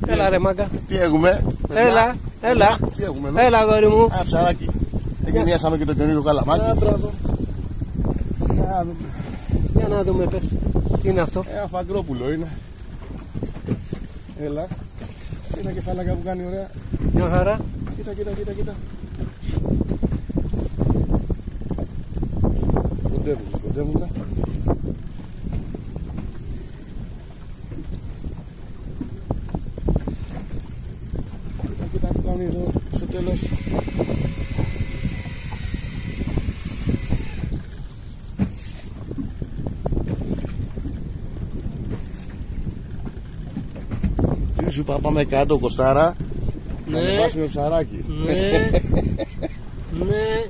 Έλα ρε μάγκα. Τι έχουμε? Έλα. Τι έχουμε εδώ? Έλα αγόρι μου. Α, ψαράκι. Εγκαινιάσαμε και το καινούριο καλαμάκι. Α, μπράβο. Για να δούμε πες. Τι είναι αυτό? Αφαγκρόπουλο είναι. Έλα. Κοίτα κεφάλακα που κάνει ωραία. Μια χαρά. Κοίτα. Κοντεύουνε. Κοίτα που κάνει εδώ στο τέλος. Τι σου είπα, πάμε κάτω Κωστάρα. Ναι. Να βάσουμε ψαράκι. Ναι.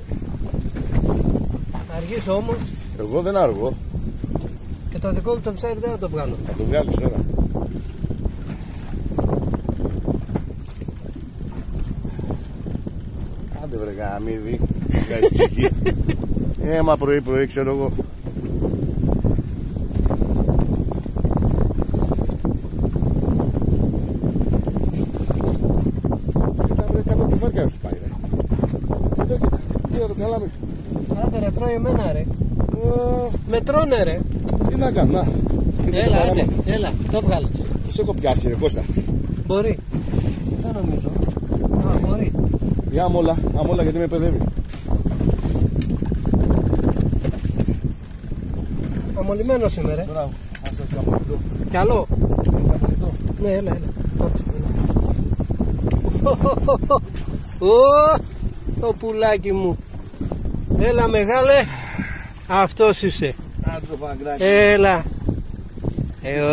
Αργείς όμως. Εγώ δεν αργώ. Και το δικό μου το ψάρι δεν θα το βγάλω. Θα το βγάλεις τώρα. Άντε βρε γαμίδι. Βγάζεις ψυχή. Μα πρωί ξέρω εγώ. Κοίτα βρε κάτω τη βάρκα έχει πάει ρε. Κοίτα το καλάμι. Άντε ρε τρώει εμένα ρε. Με τρώνε ρε. Τι να κάνω, να. Έλα, το βγάλω. Σε έχω πιάσει ρε Κώστα. Μπορεί. Δεν νομίζω. Α, μπορεί. Για αμόλα γιατί με παιδεύει. Αμολυμένος είμαι ρε. Μπράβο, ας το αμολυτό. Κι άλλο. Αμολυτό. Ναι, έλα. Το πουλάκι μου. Έλα μεγάλε. Αυτός είσαι. Άντρο φαγκράκι. Έλα.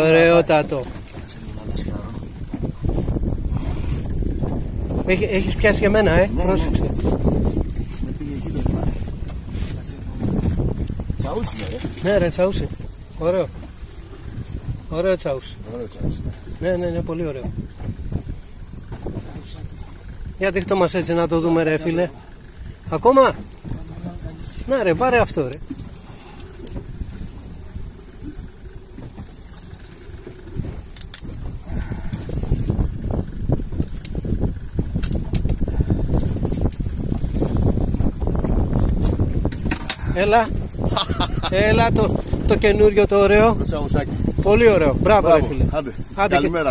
Ωραιότατο. Έχεις πιάσει και εμένα, Ναι, πρόσεξε. Με πήγε εκεί το λιμάνι. Τσαούσι Ναι ρε, τσαούσι. Ωραίο. Ωραίο τσαούσι. Ωραίο τσαούσι, ναι. Ναι, πολύ ωραίο. Για δείχτω μας έτσι να το δούμε ρε φίλε. Ακόμα. Να ρε, πάρε αυτό ρε. Έλα το καινούριο το ωραίο. Το τσαουσάκι. Πολύ ωραίο. Μπράβο ρε φίλε. Άντε. Καλημέρα.